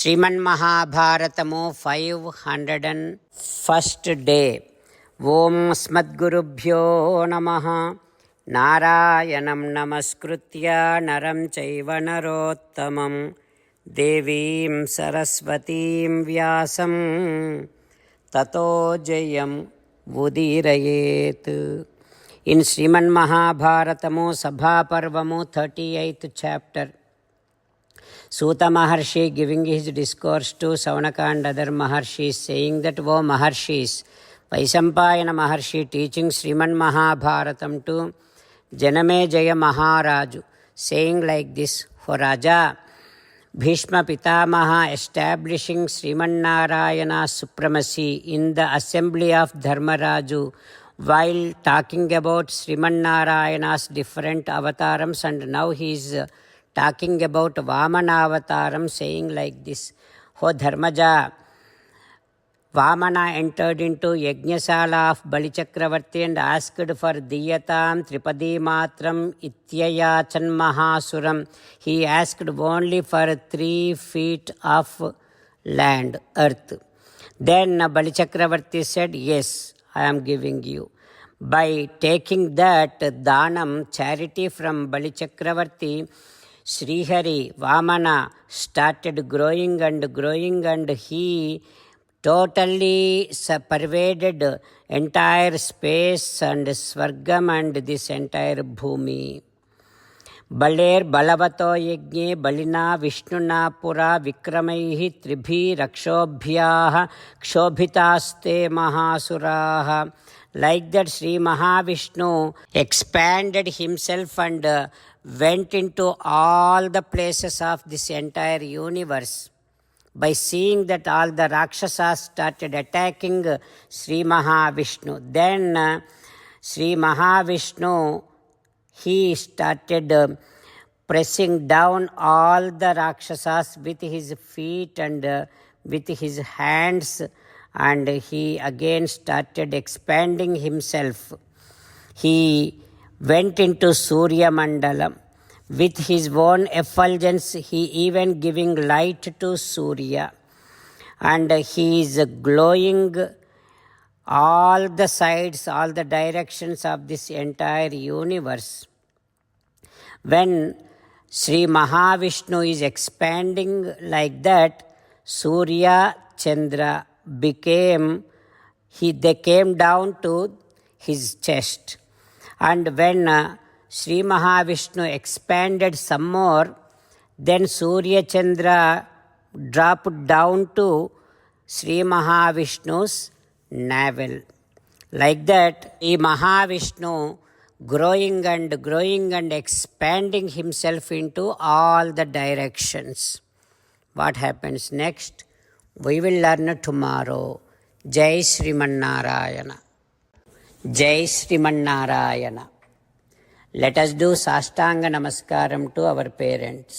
శ్రీమన్మహాభారతము 501st day. ఓం స్మద్గురుభ్యో నమః. నారాయణం నమస్కృత్య నరం చైవ నరోత్తమం దేవీం సరస్వతీం వ్యాసం తతో జయం ఉదీరయేత్. In Srimanmahabharatamu Sabhaparvamu 38th chapter, Suta Maharshi giving his discourse to Saunaka and other Maharshis, saying that, O Maharshis, Vaisampayana Maharshi teaching Sriman Mahabharatam to Janamejaya Maharaju, saying like this: for Raja Bhishma Pitamaha establishing Sriman Narayana's supremacy in the assembly of Dharmaraju, while talking about Sriman Narayana's different avatarams, and now he is talking about Vamana avataram, saying like this: O Dharmaja, Vamana entered into Yajnasala of Bali Chakravarti and asked for Diyatam Tripadi Matram Ityayachan Mahasuram. He asked only for 3 feet of land, earth. Then Bali Chakravarti said, yes, I am giving you. By taking that Danam, charity from Bali Chakravarti, Srihari, Vamana, started growing, and he totally pervaded entire space and Swargam and this entire Bhumi. Baler Balavato Yajne Balina Vishnuna Pura Vikramaihi Tribhi Rakshobhyaha Kshobhitaste Mahasuraha. Like that, Sri Mahavishnu expanded himself and went into all the places of this entire universe. By seeing that all the Rakshasas started attacking Sri Mahavishnu, then Sri Mahavishnu, he started pressing down all the Rakshasas with his feet and with his hands, and he again started expanding himself. He went into Surya Mandalam. With his own effulgence, he even giving light to Surya. And he is glowing all the sides, all the directions of this entire universe. When Sri Mahavishnu is expanding like that, Surya Chandra they came down to his chest. And when Sri Mahavishnu expanded some more, then Surya Chandra dropped down to Sri Mahavishnu's navel. Like that, Sri Mahavishnu growing and expanding himself into all the directions. What happens next? We will learn tomorrow. Jai Sriman Narayana. Jai Sriman Narayana. Let us do Sastanga Namaskaram to our parents.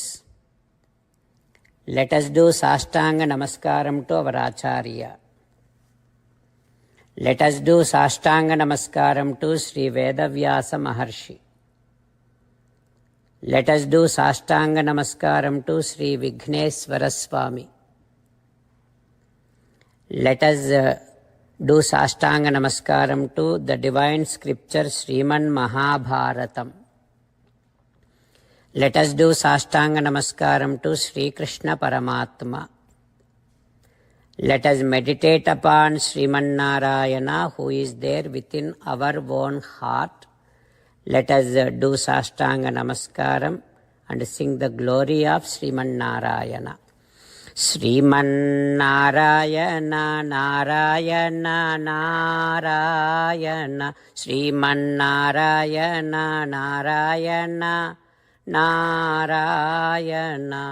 Let us do Sastanga Namaskaram to our Acharya. Let us do Sastanga Namaskaram to Sri Vedavyasa Maharshi. Let us do Sastanga Namaskaram to Sri Vigneswara Swami. Let us do Sastanga Namaskaram to the divine scripture Sriman Mahabharatam. Let us do Sastanga Namaskaram to Sri Krishna Paramatma. Let us meditate upon Sriman Narayana, who is there within our own heart. Let us do Sastanga Namaskaram and sing the glory of Sriman Narayana. Sriman Narayana Narayana Narayana Sriman Narayana Narayana Narayana.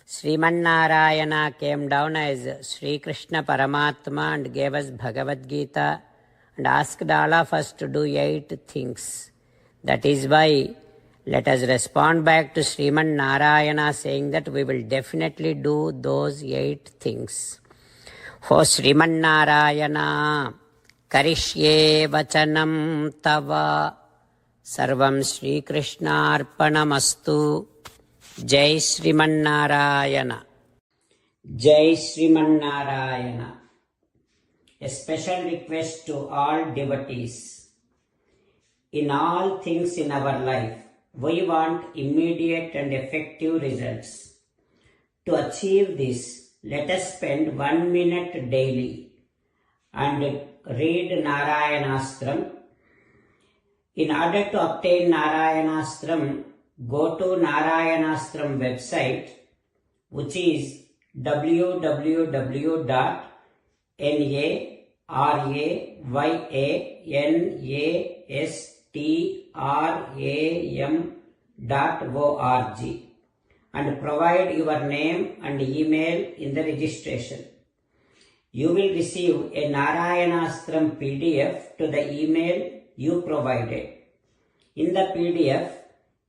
Sriman Narayana came down as Sri Krishna Paramatma and gave us Bhagavad Gita and asked all of us to do 8 things. That is why let us respond back to Sriman Narayana, saying that we will definitely do those 8 things. O Sriman Narayana, Karishye Vachanam Tava, Sarvam Shri Krishnarpanamastu. Jai Sriman Narayana. Jai Srimannarayana. A special request to all devotees. In all things in our life, we want immediate and effective results. To achieve this, let us spend 1 minute daily and read Narayanastram. In order to obtain Narayanastram, go to Narayanastram website, which is www.narayanastram.org and provide your name and email in the registration. You will receive a Narayanastram PDF to the email you provided. In the PDF,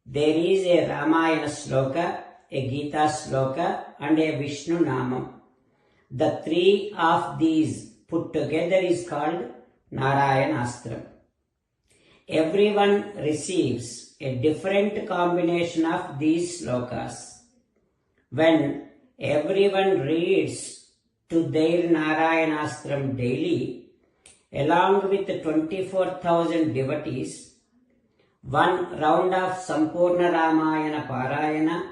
there is a Ramayana sloka, a Gita sloka and a Vishnu Namam. The three of these put together is called Narayanastram. Everyone receives a different combination of these slokas. When everyone reads to their Narayanastram daily, along with 24,000 devotees, one round of Sampurna Ramayana Parayana,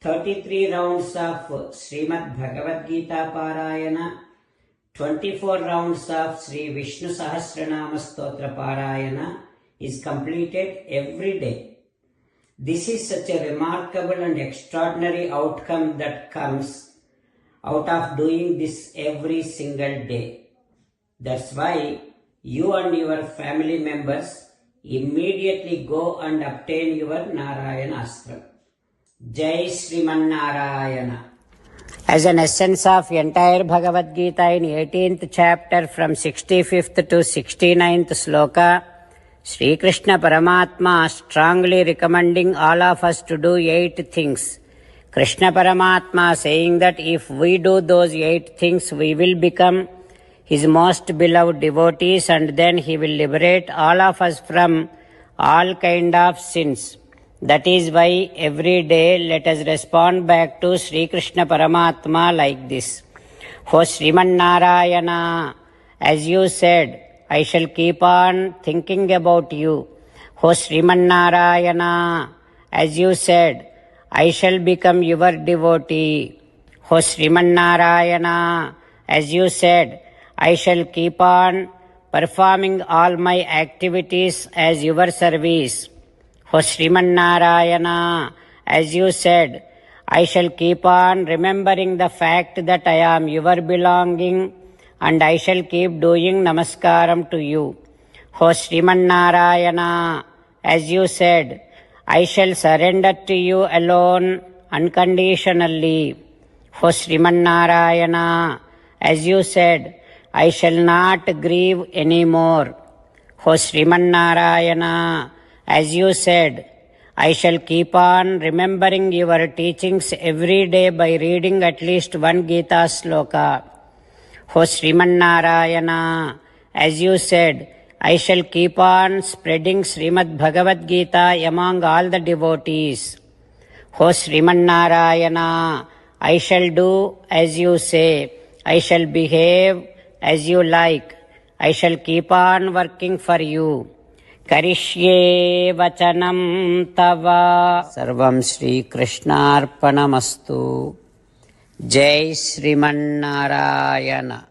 33 rounds of Srimad Bhagavad Gita Parayana, 24 rounds of Sri Vishnu Sahasranama Stotra Parayana is completed every day. This is such a remarkable and extraordinary outcome that comes out of doing this every single day. That's why you and your family members immediately go and obtain your Narayanastram. Jai Srimannarayana. As an essence of entire Bhagavad Gita in 18th chapter from 65th to 69th sloka, Sri Krishna Paramatma strongly recommending all of us to do 8 things. Krishna Paramatma saying that if we do those 8 things, we will become His most beloved devotees and then He will liberate all of us from all kind of sins. That is why every day let us respond back to Sri Krishna Paramatma like this. O Srimannarayana, as you said, I shall keep on thinking about you. O Srimannarayana, as you said, I shall become your devotee. O Srimannarayana, as you said, I shall keep on performing all my activities as your service. O Srimannarayana, as you said, I shall keep on remembering the fact that I am your belonging and I shall keep doing namaskaram to you. O Srimannarayana, as you said, I shall surrender to you alone unconditionally. O Srimannarayana, as you said, I shall not grieve anymore. O Srimannarayana, as you said, I shall keep on remembering your teachings every day by reading at least one Gita sloka. O Srimannarayana, as you said, I shall keep on spreading Srimad Bhagavad Gita among all the devotees. O Srimannarayana, I shall do as you say. I shall behave as you like. I shall keep on working for you. Karishye vachanam tava. Sarvam Shri Krishnarpanamastu. Jai Srimannarayana.